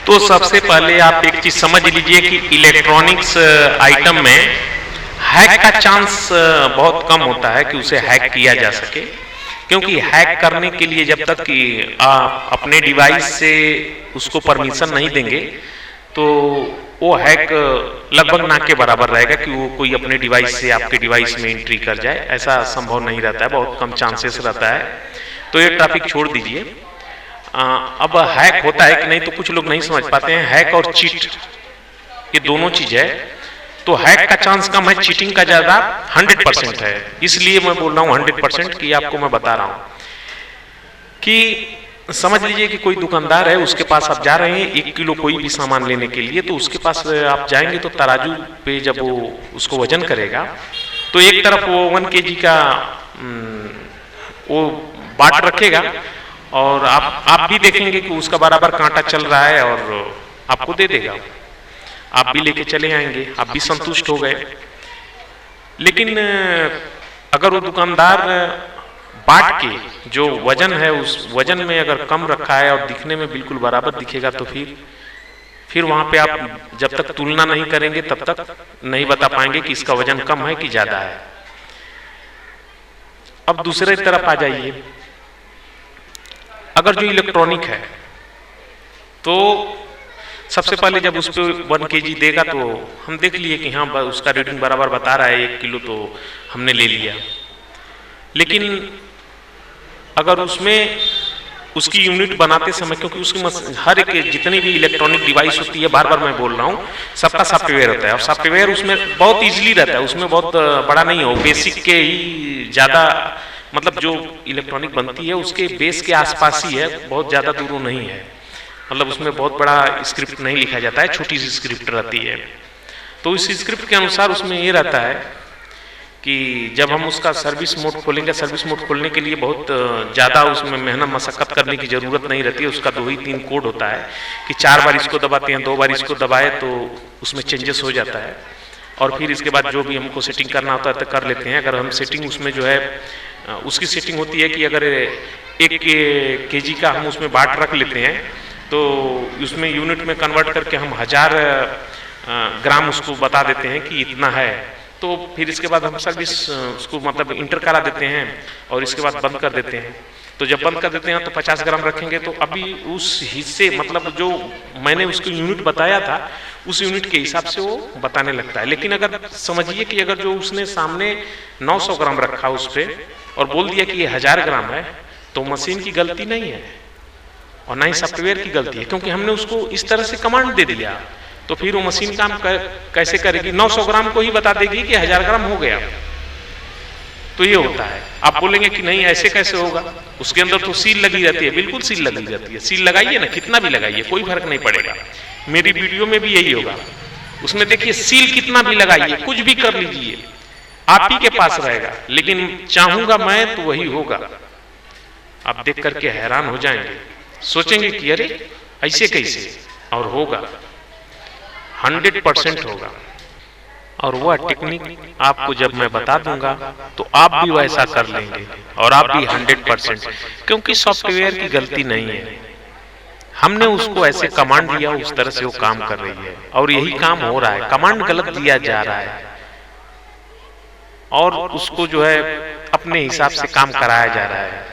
तो सबसे पहले आप एक चीज समझ लीजिए कि इलेक्ट्रॉनिक्स आइटम में हैक का चांस बहुत कम होता है कि उसे हैक किया जा सके, क्योंकि हैक करने के लिए जब तक कि आप अपने डिवाइस से उसको परमिशन नहीं देंगे तो वो हैक लगभग ना के बराबर रहेगा कि वो कोई अपने डिवाइस से आपके डिवाइस में एंट्री कर जाए। ऐसा संभव नहीं रहता है, बहुत कम चांसेस रहता है। तो ये टॉपिक छोड़ दीजिए। अब हैक होता है कि नहीं तो कुछ लोग नहीं समझ पाते हैं। हैक और चीट ये दोनों चीज है। तो हैक का चांस कम है, चीटिंग का ज्यादा 100% है। इसलिए मैं बोल रहा हूँ 100% कि आपको मैं बता रहा हूँ कि समझ लीजिए कि कोई दुकानदार है, उसके पास आप जा रहे हैं 1 किलो कोई भी सामान लेने के लिए, तो उसके पास आप जाएंगे तो तराजू पे जब वो उसको वजन करेगा तो एक तरफ वो 1 kg का वो बाट रखेगा और आप भी देखेंगे कि उसका बराबर कांटा चल रहा है और आपको दे देगा। आप भी लेके चले आएंगे, आप भी संतुष्ट हो गए। लेकिन अगर वो दुकानदार बाट के जो वजन है उस वजन में अगर कम रखा है और दिखने में बिल्कुल बराबर दिखेगा तो फिर वहां पे आप जब तक तुलना नहीं करेंगे तब तक नहीं बता पाएंगे कि इसका वजन कम है कि ज्यादा है। अब दूसरे तरफ आ जाइए, अगर जो इलेक्ट्रॉनिक है तो सबसे पहले जब उस पर 1 kg देगा तो हम देख लिए कि हाँ उसका रीडिंग बराबर बता रहा है 1 किलो, तो हमने ले लिया। लेकिन अगर उसमें उसकी यूनिट बनाते समय, क्योंकि उसकी हर एक जितनी भी इलेक्ट्रॉनिक डिवाइस होती है, बार बार मैं बोल रहा हूँ, सबका सॉफ्टवेयर होता है और सॉफ्टवेयर उसमें बहुत इजीली रहता है, उसमें बहुत बड़ा नहीं हो, बेसिक के ही ज्यादा, मतलब जो इलेक्ट्रॉनिक बनती है उसके बेस के आसपास ही है, बहुत ज्यादा दूर नहीं है। मतलब उसमें बहुत बड़ा स्क्रिप्ट नहीं लिखा जाता है, छोटी सी स्क्रिप्ट रहती है। तो इस स्क्रिप्ट के अनुसार उसमें ये रहता है कि जब हम उसका सर्विस मोड खोलेंगे, सर्विस मोड खोलने के लिए बहुत ज़्यादा उसमें मेहनत मशक्कत करने की ज़रूरत नहीं रहती है। उसका 2 ही 3 कोड होता है कि 4 बार इसको दबाते हैं, 2 बार इसको दबाए तो उसमें चेंजेस हो जाता है और फिर इसके बाद जो भी हमको सेटिंग करना होता है तो कर लेते हैं। अगर हम सेटिंग उसमें जो है उसकी सेटिंग होती है कि अगर 1 kg का हम उसमें बाट रख लेते हैं तो उसमें यूनिट में कन्वर्ट करके हम 1000 ग्राम उसको बता देते हैं कि इतना है। तो फिर इसके बाद हम सर्विस उसको मतलब इंटर करा देते हैं और इसके बाद बंद कर देते हैं। तो जब बंद कर देते हैं तो 50 ग्राम रखेंगे तो अभी उस हिस्से, मतलब जो मैंने उसको यूनिट बताया था उस यूनिट के हिसाब से वो बताने लगता है। लेकिन अगर समझिए कि अगर जो उसने सामने 900 ग्राम रखा उस पर और बोल दिया कि ये 1000 ग्राम है, तो मशीन की गलती नहीं है और ना ही सॉफ्टवेयर की गलती है, क्योंकि हमने उसको इस तरह से कमांड दे दिया। तो फिर वो मशीन काम कैसे करेगी? 900 ग्राम को ही बता देगी कि 1000 ग्राम हो गया। तो ये होता है। आप बोलेंगे कि नहीं ऐसे कैसे होगा, उसके अंदर तो सील लगी रहती है। बिल्कुल सील लगी रहती है, सील लगाइए ना, कितना भी लगाइए, कोई फर्क नहीं पड़ेगा। मेरी वीडियो में भी यही होगा, उसमें देखिए सील कितना भी लगाइए, कुछ भी कर लीजिए, आप ही के पास रहेगा। लेकिन चाहूंगा मैं तो वही होगा। आप देख करके हैरान हो जाएंगे, सोचेंगे कि अरे ऐसे कैसे, और होगा, 100% होगा। और वह टेक्निक आपको जब मैं बता दूंगा तो आप भी वैसा कर लेंगे और आप भी 100%, क्योंकि सॉफ्टवेयर की गलती नहीं है। हमने उसको ऐसे कमांड दिया, उस तरह से वो काम कर रही है और यही काम हो रहा है। कमांड गलत दिया जा रहा है और उसको जो है अपने हिसाब से काम कराया जा रहा है।